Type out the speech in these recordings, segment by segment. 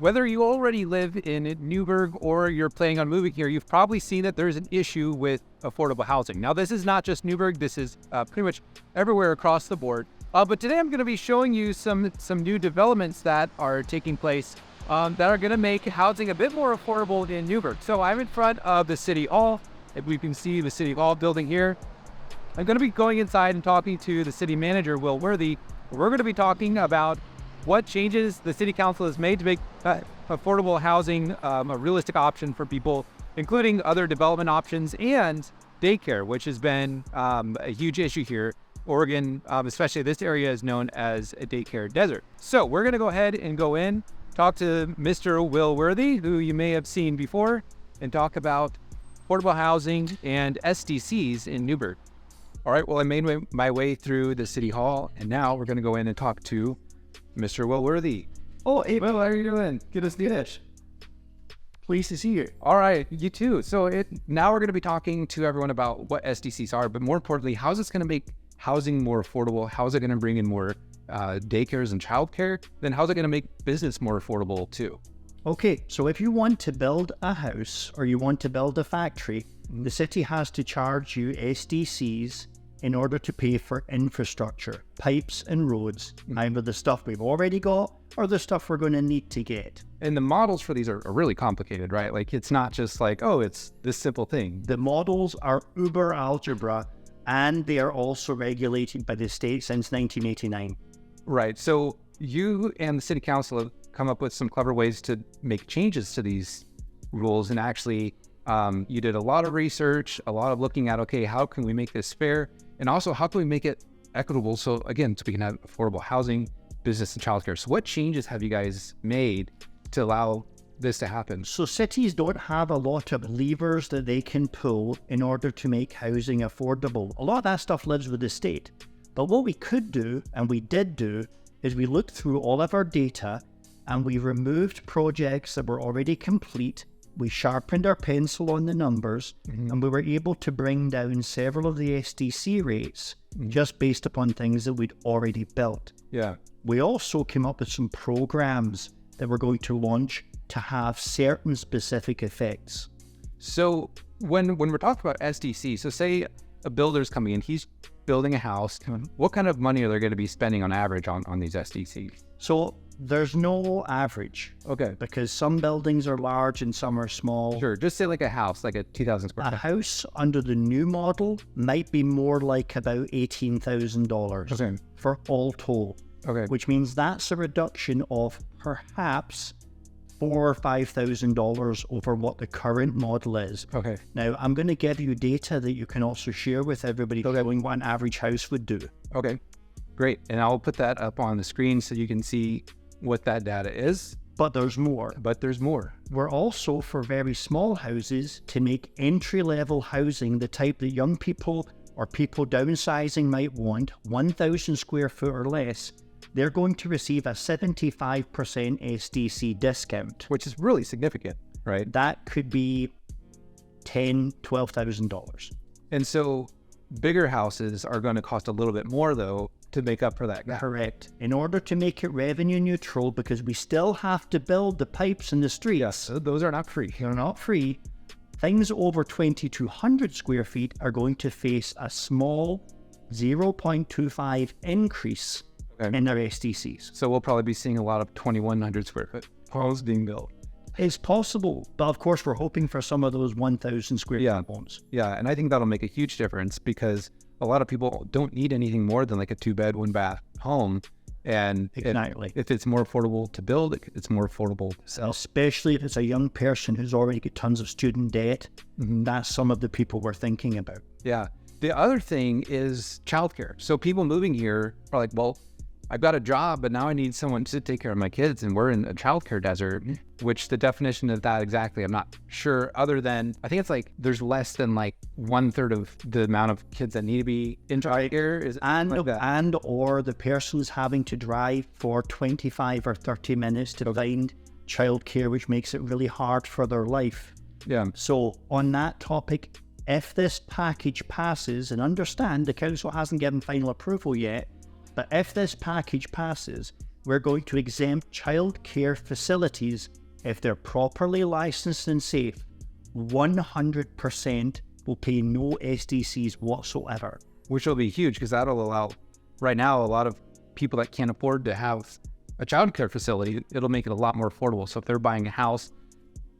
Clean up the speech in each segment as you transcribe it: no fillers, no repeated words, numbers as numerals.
Whether you already live in Newberg or you're planning on moving here, you've probably seen that there's an issue with affordable housing. Now, this is not just Newberg. This is pretty much everywhere across the board. But today I'm going to be showing you some new developments that are taking place that are going to make housing a bit more affordable in Newberg. So I'm in front of the City Hall. If we can see the City Hall building here, I'm going to be going inside and talking to the city manager, Will Worthy. We're going to be talking about what changes the city council has made to make affordable housing a realistic option for people, including other development options and daycare, which has been a huge issue here. Oregon, especially this area, is known as a daycare desert. So we're going to go ahead and go in, talk to Mr. Will Worthy, who you may have seen before, and talk about affordable housing and SDCs in Newberg. All right, well, I made my way through the City Hall, and now we're going to go in and talk to Mr. Will Worthy. Oh, hey, Will, how are you doing? Good to see you. Pleased to see you. All right, you too. So now we're going to be talking to everyone about what SDCs are, but more importantly, how is this going to make housing more affordable? How is it going to bring in more daycares and childcare? Then how's it going to make business more affordable too? Okay, so if you want to build a house or you want to build a factory, the city has to charge you SDCs in order to pay for infrastructure, pipes and roads, either the stuff we've already got or the stuff we're going to need to get. And the models for these are really complicated, right? Like, it's not just like, oh, it's this simple thing. The models are uber algebra, and they are also regulated by the state since 1989. Right. So you and the city council have come up with some clever ways to make changes to these rules. And actually, you did a lot of research, a lot of looking at, okay, how can we make this fair? And also, how can we make it equitable? So again, so we can have affordable housing, business, and childcare. So what changes have you guys made to allow this to happen? So cities don't have a lot of levers that they can pull in order to make housing affordable. A lot of that stuff lives with the state. But what we could do, and we did do, is we looked through all of our data and we removed projects that were already complete. We sharpened our pencil on the numbers, and we were able to bring down several of the SDC rates just based upon things that we'd already built. Yeah. We also came up with some programs that we're going to launch to have certain specific effects. So when we're talking about SDC, so say a builder's coming in, he's building a house. What kind of money are they going to be spending on average on these SDCs? So there's no average. Okay. Because some buildings are large and some are small. Sure. Just say like a house, like a 2,000 square foot. A house under the new model might be more like about $18,000 for all told. Okay. Which means that's a reduction of perhaps $4,000 or $5,000 over what the current model is. Okay. Now, I'm going to give you data that you can also share with everybody showing what an average house would do. Okay, great. And I'll put that up on the screen so you can see what that data is. But there's more. But there's more. We're also, for very small houses, to make entry-level housing the type that young people or people downsizing might want, 1,000 square foot or less, they're going to receive a 75% SDC discount. Which is really significant, right? That could be $10,000, $12,000. And so bigger houses are going to cost a little bit more, though, to make up for that gap. Correct. In order to make it revenue neutral, because we still have to build the pipes in the streets. Yes, those are not free. They're not free. Things over 2,200 square feet are going to face a small 0.25 increase in their SDCs. So we'll probably be seeing a lot of 2,100 square foot homes being built. It's possible, but of course we're hoping for some of those 1,000 square foot homes. Yeah, and I think that'll make a huge difference because a lot of people don't need anything more than like a 2-bed, 1-bath home. And exactly, if it's more affordable to build, it's more affordable to sell. Especially if it's a young person who's already got tons of student debt. That's some of the people we're thinking about. Yeah. The other thing is childcare. So people moving here are like, well, I've got a job, but now I need someone to take care of my kids, and we're in a childcare desert, which the definition of that exactly, I'm not sure, other than, I think it's like, there's less than like 1/3 of the amount of kids that need to be in childcare. And or the person's having to drive for 25 or 30 minutes to find childcare, which makes it really hard for their life. Yeah. So on that topic, if this package passes, and understand the council hasn't given final approval yet, but if this package passes, we're going to exempt childcare facilities if they're properly licensed and safe. 100% will pay no SDCs whatsoever. Which will be huge because that'll allow, right now, a lot of people that can't afford to have a childcare facility, it'll make it a lot more affordable. So if they're buying a house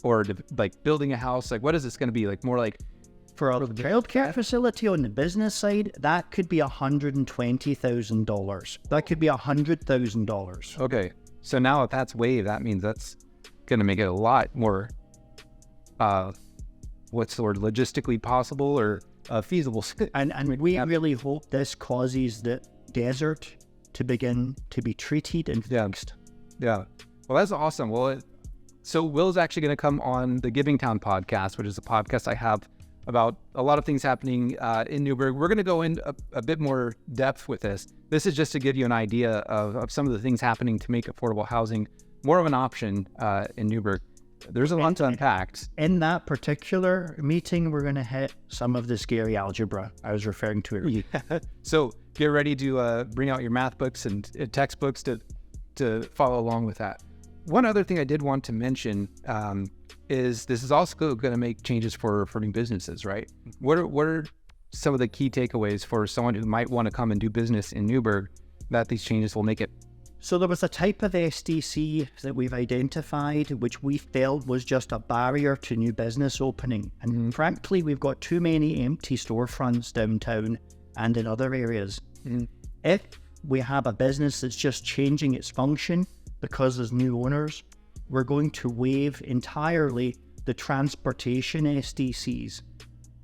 or like building a house, like what is this going to be? Like more like for a childcare facility on the business side, that could be $120,000. That could be $100,000. Okay. So now if that's waived, that means that's going to make it a lot more, what's the word, logistically possible or feasible. And we really hope this causes the desert to begin to be treated and fixed. Yeah. Well, that's awesome. Well, so Will's actually going to come on the Giving Town podcast, which is a podcast I have about a lot of things happening in Newberg. We're going to go in a bit more depth with this. This is just to give you an idea of some of the things happening to make affordable housing more of an option in Newberg. There's a lot to unpack. In that particular meeting, we're going to hit some of the scary algebra I was referring to earlier. Yeah. So get ready to bring out your math books and textbooks to follow along with that. One other thing I did want to mention is this is also going to make changes for new businesses, right? What are some of the key takeaways for someone who might want to come and do business in Newberg that these changes will make it? So there was a type of SDC that we've identified which we felt was just a barrier to new business opening. And frankly, we've got too many empty storefronts downtown and in other areas. If we have a business that's just changing its function because there's new owners, we're going to waive entirely the transportation SDCs.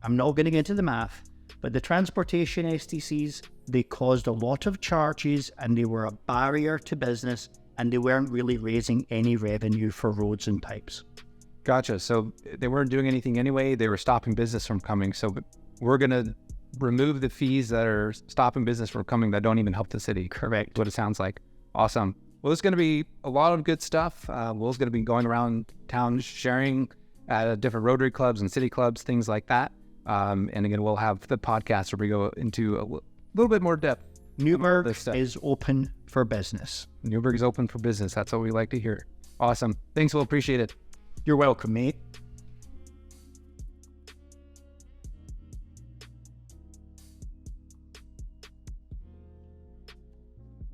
I'm not getting into the math, but the transportation SDCs, they caused a lot of charges and they were a barrier to business and they weren't really raising any revenue for roads and pipes. Gotcha. So they weren't doing anything anyway. They were stopping business from coming. So we're going to remove the fees that are stopping business from coming that don't even help the city. Correct. What it sounds like. Awesome. Well, it's going to be a lot of good stuff. Will's going to be going around town sharing at different Rotary clubs and city clubs, things like that. And again, we'll have the podcast where we go into a little bit more depth. Newberg is open for business. Newberg is open for business. That's what we like to hear. Awesome. Thanks, Will. Appreciate it. You're welcome, mate.